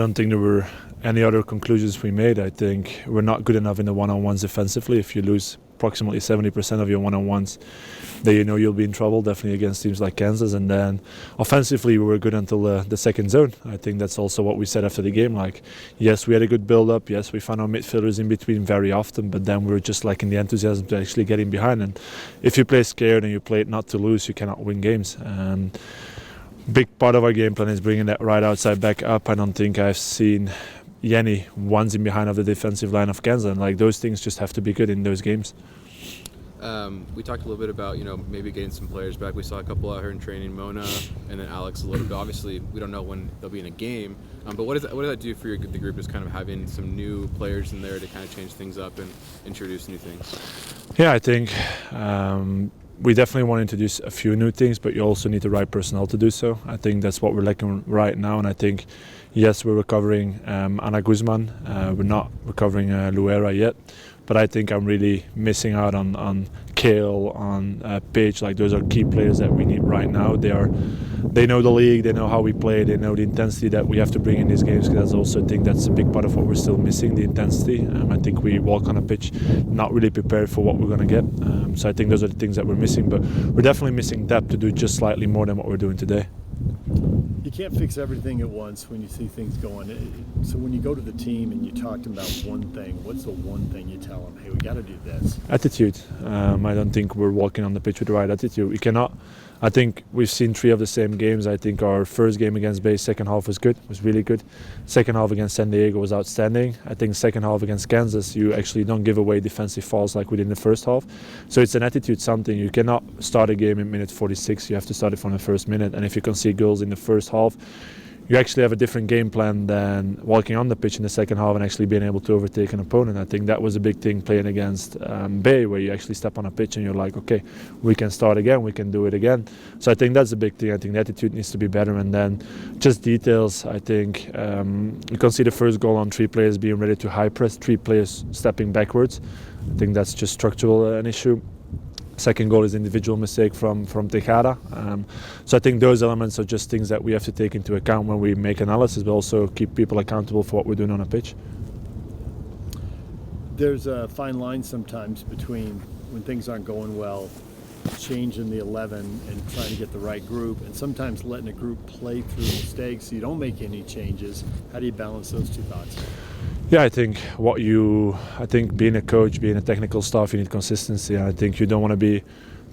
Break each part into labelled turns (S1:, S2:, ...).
S1: I don't think there were any other conclusions we made. I think we're not good enough in the one-on-ones defensively. If you lose approximately 70% of your one-on-ones, then you know you'll be in trouble, definitely against teams like Kansas. And then offensively, we were good until the second zone. I think that's also what we said after the game. Like, yes, we had a good build-up. Yes, we found our midfielders in between very often, but then we were just lacking the enthusiasm to actually get in behind. And if you play scared and you play it not to lose, you cannot win games. And big part of our game plan is bringing that right outside back up. I don't think I've seen Jenny once in behind of the defensive line of Kansas, and like those things just have to be good in those games.
S2: We talked a little bit about maybe getting some players back. We saw a couple out here in training, Mona and then Alex a little bit. Obviously, we don't know when they'll be in a game, but what does that do for the group? Is kind of having some new players in there to kind of change things up and introduce new things?
S1: Yeah, I think we definitely want to introduce a few new things, but you also need the right personnel to do so. I think that's what we're lacking right now, and I think, yes, we're recovering Ana Guzman. We're not recovering Luera yet, but I think I'm really missing out on Kale, on Page. Like, those are key players that we need right now. They know the league, they know how we play, they know the intensity that we have to bring in these games, because that's also, I think that's a big part of what we're still missing, the intensity. I think we walk on a pitch not really prepared for what we're going to get. So I think those are the things that we're missing, but we're definitely missing depth to do just slightly more than what we're doing today.
S3: You can't fix everything at once when you see things going. So when you go to the team and you talk to them about one thing, what's the one thing you tell them? Hey, we got to do this.
S1: Attitude. I don't think we're walking on the pitch with the right attitude. We cannot. I think we've seen 3 of the same games. I think our first game against Bay, second half was good, was really good. Second half against San Diego was outstanding. I think second half against Kansas, you actually don't give away defensive fouls like we did in the first half. So it's an attitude something. You cannot start a game in minute 46. You have to start it from the first minute. And if you concede goals in the first half, you actually have a different game plan than walking on the pitch in the second half and actually being able to overtake an opponent. I think that was a big thing playing against Bay, where you actually step on a pitch and you're like, okay, we can start again, we can do it again. So I think that's a big thing. I think the attitude needs to be better, and then just details. I think you can see the first goal on 3 players being ready to high press, 3 players stepping backwards. I think that's just structural an issue. Second goal is individual mistake from Tejada. So I think those elements are just things that we have to take into account when we make analysis, but also keep people accountable for what we're doing on a pitch.
S3: There's a fine line sometimes between when things aren't going well, changing the 11 and trying to get the right group, and sometimes letting a group play through mistakes so you don't make any changes. How do you balance those 2 thoughts?
S1: Yeah, I think being a coach, being a technical staff, you need consistency. I think you don't want to be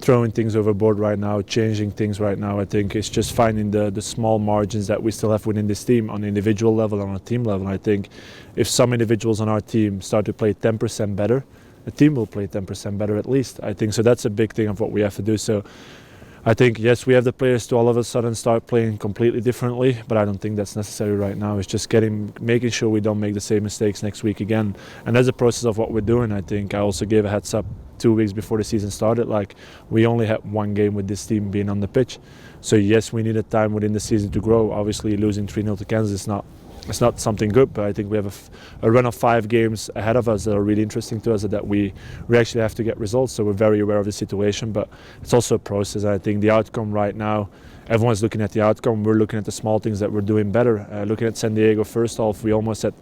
S1: throwing things overboard right now, changing things right now. I think it's just finding the small margins that we still have within this team on the individual level and on a team level. I think if some individuals on our team start to play 10% better, the team will play 10% better at least. I think so. That's a big thing of what we have to do. So I think, yes, we have the players to all of a sudden start playing completely differently, but I don't think that's necessary right now. It's just making sure we don't make the same mistakes next week again. And that's a process of what we're doing. I think I also gave a heads up 2 weeks before the season started. Like, we only had 1 game with this team being on the pitch. So yes, we needed time within the season to grow. Obviously, losing 3-0 to Kansas is it's not something good, but I think we have a run of 5 games ahead of us that are really interesting to us, that we actually have to get results. So we're very aware of the situation, but it's also a process. I think the outcome right now, everyone's looking at the outcome. We're looking at the small things that we're doing better. Looking at San Diego first half, we almost had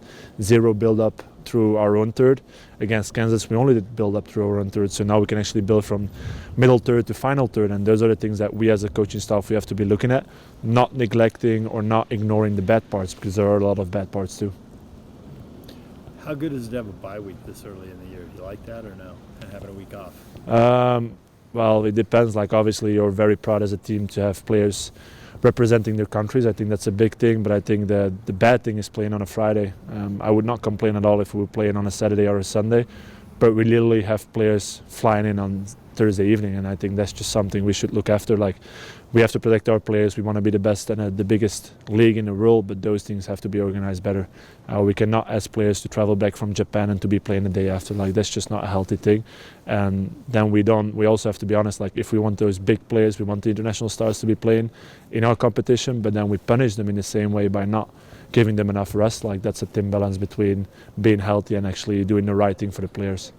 S1: 0 build-up through our own third. Against Kansas, we only did build up through our own third. So now we can actually build from middle third to final third. And those are the things that we as a coaching staff, we have to be looking at, not neglecting or not ignoring the bad parts, because there are a lot of bad parts too.
S3: How good is it to have a bye week this early in the year? Do you like that or no? And having a week off?
S1: Well, it depends. Like, obviously, you're very proud as a team to have players representing their countries. I think that's a big thing, but I think the bad thing is playing on a Friday. I would not complain at all if we were playing on a Saturday or a Sunday, but we literally have players flying in on Thursday evening, and I think that's just something we should look after. Like, we have to protect our players. We want to be the best and the biggest league in the world, but those things have to be organized better. We cannot ask players to travel back from Japan and to be playing the day after. Like, that's just not a healthy thing. And then we also have to be honest, like, if we want those big players, we want the international stars to be playing in our competition, but then we punish them in the same way by not giving them enough rest. Like, that's a thin balance between being healthy and actually doing the right thing for the players.